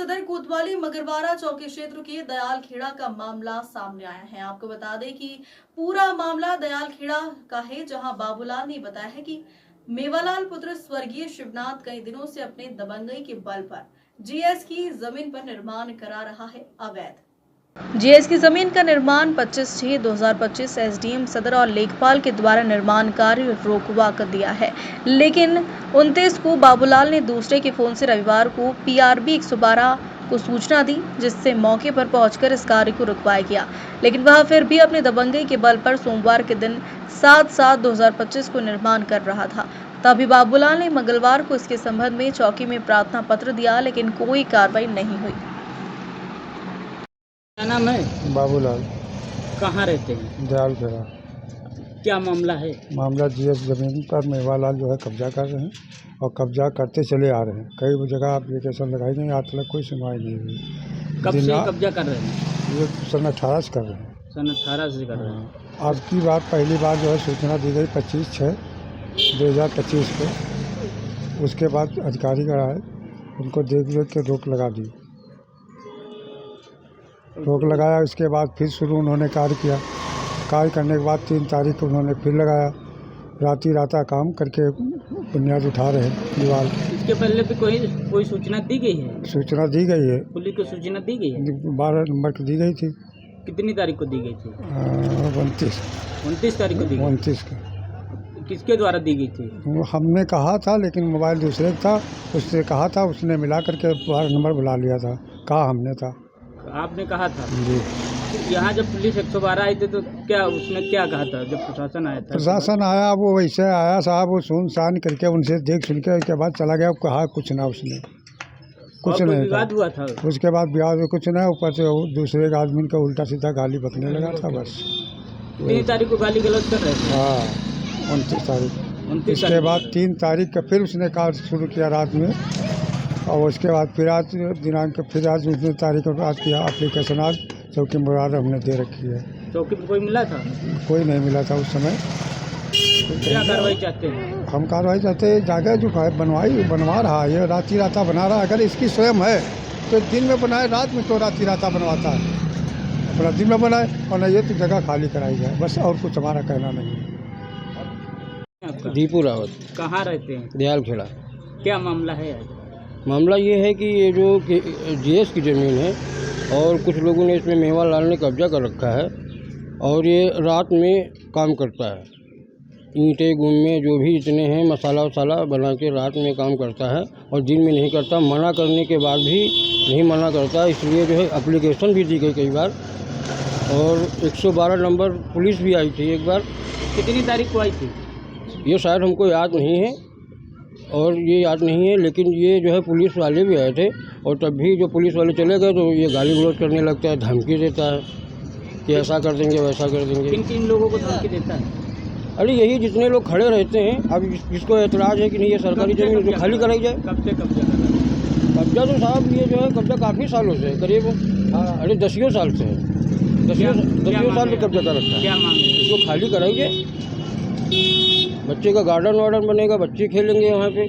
सदर कोतवाली मगरवाड़ा चौकी क्षेत्र के दयालखेड़ा का मामला सामने आया है। आपको बता दें कि पूरा मामला दयालखेड़ा का है, जहां बाबूलाल ने बताया है कि मेवालाल पुत्र स्वर्गीय शिवनाथ कई दिनों से अपने दबंगई के बल पर जीएस की जमीन पर निर्माण करा रहा है अवैध। जीएस की जमीन का निर्माण 25/6/2025 एसडीएम सदर और लेखपाल के द्वारा निर्माण कार्य रोकवा कर दिया है, लेकिन 29 को बाबूलाल ने दूसरे के फोन से रविवार को पीआरबी 112 को सूचना दी, जिससे मौके पर पहुंचकर इस कार्य को रुकवाया गया। लेकिन वह फिर भी अपने दबंगई के बल पर सोमवार के दिन 7/7/2025 को निर्माण कर रहा था। तभी बाबूलाल ने मंगलवार को इसके संबंध में चौकी में प्रार्थना पत्र दिया, लेकिन कोई कार्रवाई नहीं हुई। क्या नाम है? बाबूलाल। कहाँ रहते हैं? दयालखेड़ा। क्या मामला है? मामला जीएस जमीन पर मेवालाल जो है कब्जा कर रहे हैं और कब्जा करते चले आ रहे हैं। कई जगह एप्लीकेशन लगाई गई, आज तक कोई सुनवाई नहीं हुई। कब से कब्जा कर रहे हैं? ये सन 18 से कर रहे हैं। सन 18 से कर रहे हैं। आज की बात पहली बार जो है सूचना दी गई 25/6/2025 को। उसके बाद अधिकारी का आए, उनको देख के रोक लगा दी। रोक लगाया, उसके बाद फिर शुरू उन्होंने कार्य किया। कार्य करने के बाद 3 तारीख को उन्होंने फिर लगाया। राता काम करके बुनियाद उठा रहे हैं दीवार। इसके पहले भी कोई सूचना दी गई है? सूचना दी गई है, पुलिस को सूचना दी गई है। 12 नंबर की दी गई थी। कितनी तारीख को दी गई थी? 29 तारीख को दी गई। 29 का। किसके द्वारा दी गई थी? हमने कहा था, लेकिन मोबाइल दूसरे का था। उससे कहा था, उसने मिला करके 12 नंबर बुला लिया था। कहा हमने था। आपने कहा था जी। यहाँ जब पुलिस 112 आई थी तो क्या उसने क्या कहा था? जब प्रशासन आया था? प्रशासन आया, वो वैसे आया साहब, वो सुनसान करके उनसे देख सुन के उसके बाद चला गया। कहा कुछ ना, उसने कुछ नहीं विवाद हुआ था। उसके बाद विवाद में कुछ नहीं, ऊपर से दूसरे आदमी का उल्टा सीधा गाली बकने लगा था बस। 3 तारीख को गाली गलौज कर रहे थे। हाँ, 29 तारीख। उसके बाद 3 तारीख का फिर उसने कार्य शुरू किया रात में, और उसके बाद फिर आज दिनांक फिर आज 19 तारीख को आज किया एप्लीकेशन। आज चौकी मुराद हमने दे रखी है। चौकी में कोई मिला था? कोई नहीं मिला था उस समय। क्या कार्रवाई चाहते हैं? हम कार्रवाई चाहते हैं, जगह जो बनवा रहा है, ये राता बना रहा है। अगर इसकी स्वयं है तो दिन में बनाए, रात में क्यों राता बनवाता है? अपना दिन में बनाए, और नहीं ये तो जगह खाली कराई जाए, बस। और कुछ हमारा कहना नहीं है। दीपू रावत। कहाँ रहते हैं? दयालखेड़ा। क्या मामला है आज? मामला ये है कि ये जो जीएस की ज़मीन है और कुछ लोगों ने इसमें मेवालाल ने कब्जा कर रखा है, और ये रात में काम करता है। ईंटें गुम्मे जो भी इतने हैं मसाला वसाला बना के रात में काम करता है, और दिन में नहीं करता। मना करने के बाद भी नहीं मना करता, इसलिए जो है एप्लीकेशन भी दी गई कई बार, और 112 नंबर पुलिस भी आई थी एक बार। कितनी तारीख को आई थी? ये शायद हमको याद नहीं है, और ये याद नहीं है, लेकिन ये जो है पुलिस वाले भी आए थे, और तब भी जो पुलिस वाले चले गए तो ये गाली गलौज करने लगता है, धमकी देता है कि ऐसा कर देंगे वैसा कर देंगे। किन लोगों को धमकी देता है? अरे यही जितने लोग खड़े रहते हैं। अब जिसको एतराज़ है कि नहीं ये सरकारी ज़मीन तो खाली कराई जाए। कब से कब्जा कर रहा है? कब्जा तो साहब ये जो है कब्जा काफ़ी सालों से है, करीब 10 साल से है। 10 साल से कब्जा कर रखा है। क्या मांग है? इसको खाली कराइए, बच्चे का गार्डन वार्डन बनेगा, बच्चे खेलेंगे वहाँ पे।